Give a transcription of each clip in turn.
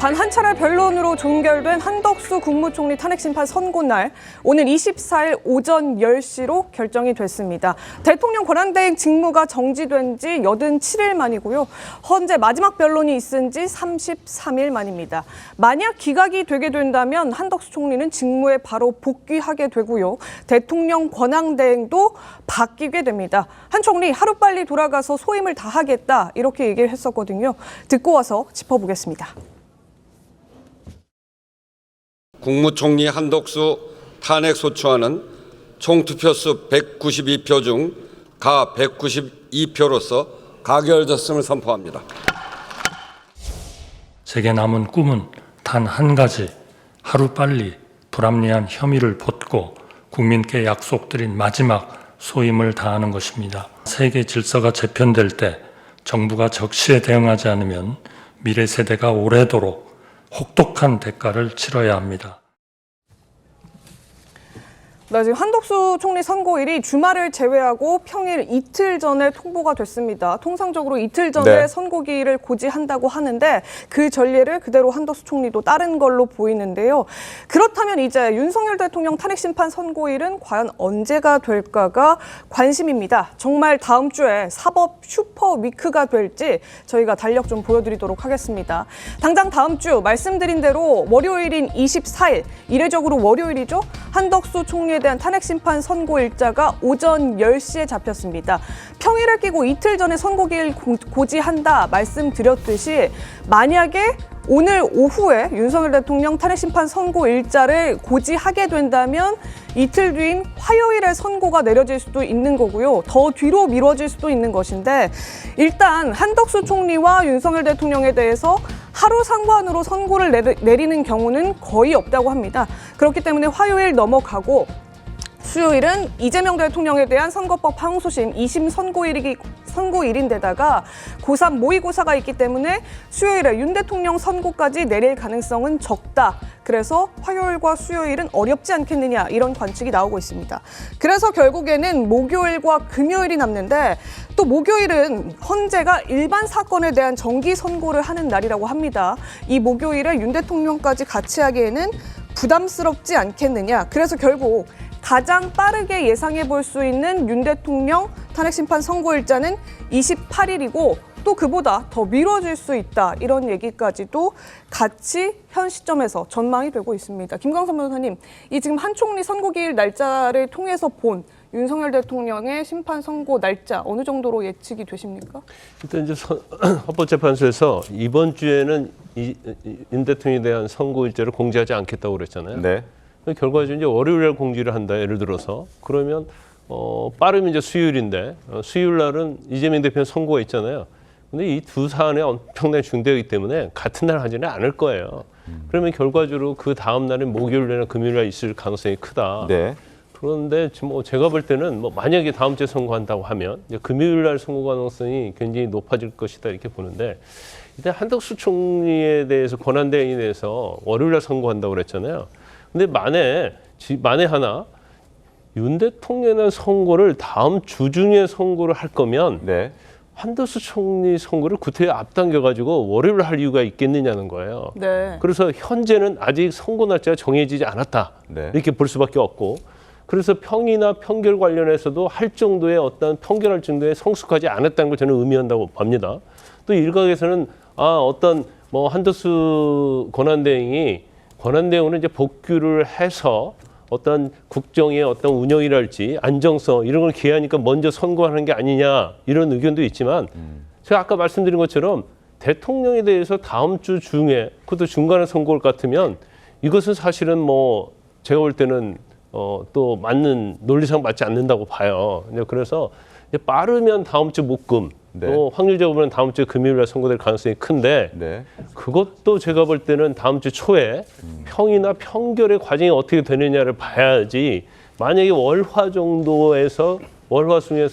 단 한 차례 변론으로 종결된 한덕수 국무총리 탄핵심판 선고날, 오늘 24일 오전 10시로 결정이 됐습니다. 대통령 권한대행 직무가 정지된 지 87일 만이고요. 현재 마지막 변론이 있은 지 33일 만입니다. 만약 기각이 되게 된다면 한덕수 총리는 직무에 바로 복귀하게 되고요. 대통령 권한대행도 바뀌게 됩니다. 한 총리 하루빨리 돌아가서 소임을 다하겠다, 이렇게 얘기를 했었거든요. 듣고 와서 짚어보겠습니다. 국무총리 한덕수 탄핵소추안은 총투표수 192표 중 가 192표로서 가결됐음을 선포합니다. 제게 남은 꿈은 단 한 가지, 하루빨리 불합리한 혐의를 벗고 국민께 약속드린 마지막 소임을 다하는 것입니다. 세계 질서가 재편될 때 정부가 적시에 대응하지 않으면 미래 세대가 오래도록 혹독한 대가를 치러야 합니다. 네, 지금 한덕수 총리 선고일이 주말을 제외하고 평일 이틀 전에 통보가 됐습니다. 통상적으로 이틀 전에 선고기일을 고지한다고 하는데 그 전례를 그대로 한덕수 총리도 따른 걸로 보이는데요. 그렇다면 이제 윤석열 대통령 탄핵심판 선고일은 과연 언제가 될까가 관심입니다. 정말 다음 주에 사법 슈퍼위크가 될지 저희가 달력 좀 보여드리도록 하겠습니다. 당장 다음 주 말씀드린 대로 월요일인 24일, 이례적으로 월요일이죠. 한덕수 총리에 대한 탄핵심판 선고 일자가 오전 10시에 잡혔습니다. 평일을 끼고 이틀 전에 선고기일 고지한다 말씀드렸듯이, 만약에 오늘 오후에 윤석열 대통령 탄핵심판 선고 일자를 고지하게 된다면 이틀 뒤인 화요일에 선고가 내려질 수도 있는 거고요. 더 뒤로 미뤄질 수도 있는 것인데, 일단 한덕수 총리와 윤석열 대통령에 대해서 하루 상관으로 선고를 내리는 경우는 거의 없다고 합니다. 그렇기 때문에 화요일 넘어가고 수요일은 이재명 대통령에 대한 선거법 항소심 2심 선고일인데다가 고3 모의고사가 있기 때문에 수요일에 윤 대통령 선고까지 내릴 가능성은 적다. 그래서 화요일과 수요일은 어렵지 않겠느냐, 이런 관측이 나오고 있습니다. 그래서 결국에는 목요일과 금요일이 남는데, 또 목요일은 헌재가 일반 사건에 대한 정기 선고를 하는 날이라고 합니다. 이 목요일에 윤 대통령까지 같이 하기에는 부담스럽지 않겠느냐. 그래서 결국 가장 빠르게 예상해 볼 수 있는 윤 대통령 탄핵심판 선고일자는 28일이고 또 그보다 더 미뤄질 수 있다, 이런 얘기까지도 같이 현 시점에서 전망이 되고 있습니다. 김광선 변호사님, 이 지금 한 총리 선고기일 날짜를 통해서 본 윤석열 대통령의 심판 선고 날짜 어느 정도로 예측이 되십니까? 일단 이제 헌법재판소에서 이번 주에는 윤 대통령에 대한 선고 일자를 공지하지 않겠다고 그랬잖아요. 네. 결과적으로 이제 월요일에 공지를 한다, 예를 들어서. 그러면 빠르면 이제 수요일인데, 수요일 날은 이재명 대표는 선고가 있잖아요. 근데 이 두 사안이 엄청나게 중대하기 때문에 같은 날 하지는 않을 거예요. 그러면 결과적으로 그 다음 날은 목요일이나 금요일에 있을 가능성이 크다. 네. 그런데 지금 제가 볼 때는 만약에 다음 주에 선고한다고 하면 이제 금요일 날 선고 가능성이 굉장히 높아질 것이다, 이렇게 보는데, 일단 한덕수 총리에 대해서 권한대행에 대해서 월요일 날 선고한다고 그랬잖아요. 근데 만에 하나 윤 대통령의 선고를 다음 주 중에 선고를 할 거면 한덕수 총리 선고를 구태에 앞당겨가지고 월요일 할 이유가 있겠느냐는 거예요. 네. 그래서 현재는 아직 선고 날짜가 정해지지 않았다, 이렇게 볼 수밖에 없고, 그래서 평이나 판결 관련해서도 할 정도의 어떤 판결할 정도의 성숙하지 않았다는 걸 저는 의미한다고 봅니다. 또 일각에서는 한덕수 권한대행으로 이제 복귀를 해서 어떤 국정의 어떤 운영이랄지 안정성 이런 걸 기하니까 먼저 선고하는 게 아니냐, 이런 의견도 있지만, 제가 아까 말씀드린 것처럼 대통령에 대해서 다음 주 중에, 그것도 중간에 선고할 것 같으면 이것은 사실은 제가 볼 때는 또 맞는 논리상 맞지 않는다고 봐요. 그래서 빠르면 다음 주 목금, 또 확률적으로 보면 다음 주 금요일에 선고될 가능성이 큰데, 그것도 제가 볼 때는 다음 주 초에 평이나 판결의 과정이 어떻게 되느냐를 봐야지, 만약에 월화 중에서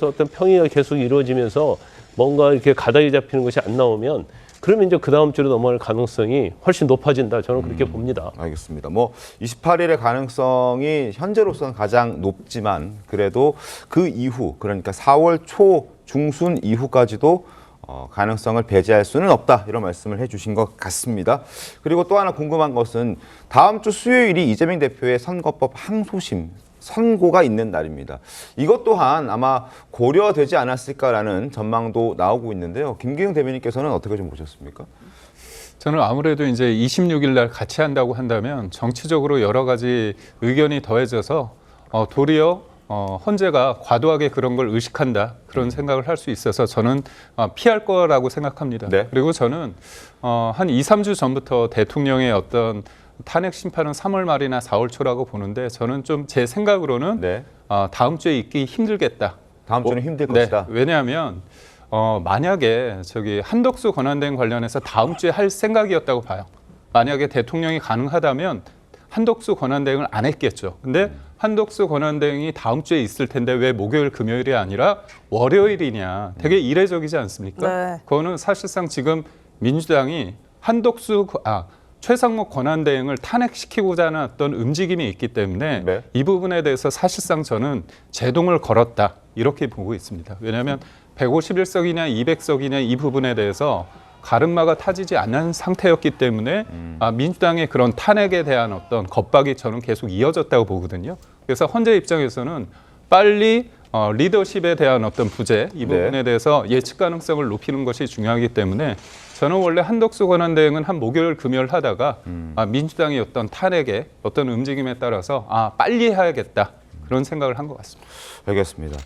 어떤 평의가 계속 이루어지면서 뭔가 이렇게 가닥이 잡히는 것이 안 나오면, 그러면 이제 그 다음 주로 넘어갈 가능성이 훨씬 높아진다, 저는 그렇게 봅니다. 알겠습니다. 28일의 가능성이 현재로서는 가장 높지만, 그래도 그 이후, 그러니까 4월 초 중순 이후까지도 가능성을 배제할 수는 없다 이런 말씀을 해주신 것 같습니다. 그리고 또 하나 궁금한 것은 다음 주 수요일이 이재명 대표의 선거법 항소심 선고가 있는 날입니다. 이것 또한 아마 고려되지 않았을까라는 전망도 나오고 있는데요. 김기웅 대변인께서는 어떻게 좀 보셨습니까? 저는 아무래도 이제 26일 날 같이 한다고 한다면 정치적으로 여러 가지 의견이 더해져서 도리어 헌재가 과도하게 그런 걸 의식한다 그런 생각을 할 수 있어서 저는 피할 거라고 생각합니다. 네. 그리고 저는 한 2, 3주 전부터 대통령의 어떤 탄핵 심판은 3월 말이나 4월 초라고 보는데 저는 좀 제 생각으로는 네. 다음 주에 있기 힘들겠다. 다음 주는 힘들 네, 것이다. 왜냐하면 만약에 한덕수 권한대행 관련해서 다음 주에 할 생각이었다고 봐요. 만약에 대통령이 가능하다면 한덕수 권한대행을 안 했겠죠. 근데 한덕수 권한대행이 다음 주에 있을 텐데 왜 목요일, 금요일이 아니라 월요일이냐. 되게 이례적이지 않습니까? 네. 그거는 사실상 지금 민주당이 최상목 권한대행을 탄핵시키고자 하는 어떤 움직임이 있기 때문에 네. 이 부분에 대해서 사실상 저는 제동을 걸었다 이렇게 보고 있습니다. 왜냐하면 151석이냐 200석이냐 이 부분에 대해서 가름마가 타지지 않는 상태였기 때문에 민주당의 그런 탄핵에 대한 어떤 겁박이 저는 계속 이어졌다고 보거든요. 그래서 헌재 입장에서는 빨리 리더십에 대한 어떤 부재 이 부분에 대해서 예측 가능성을 높이는 것이 중요하기 때문에 저는 원래 한덕수 권한대행은 한 목요일, 금요일 하다가 민주당의 어떤 탄핵의 어떤 움직임에 따라서 빨리 해야겠다 그런 생각을 한 것 같습니다. 알겠습니다.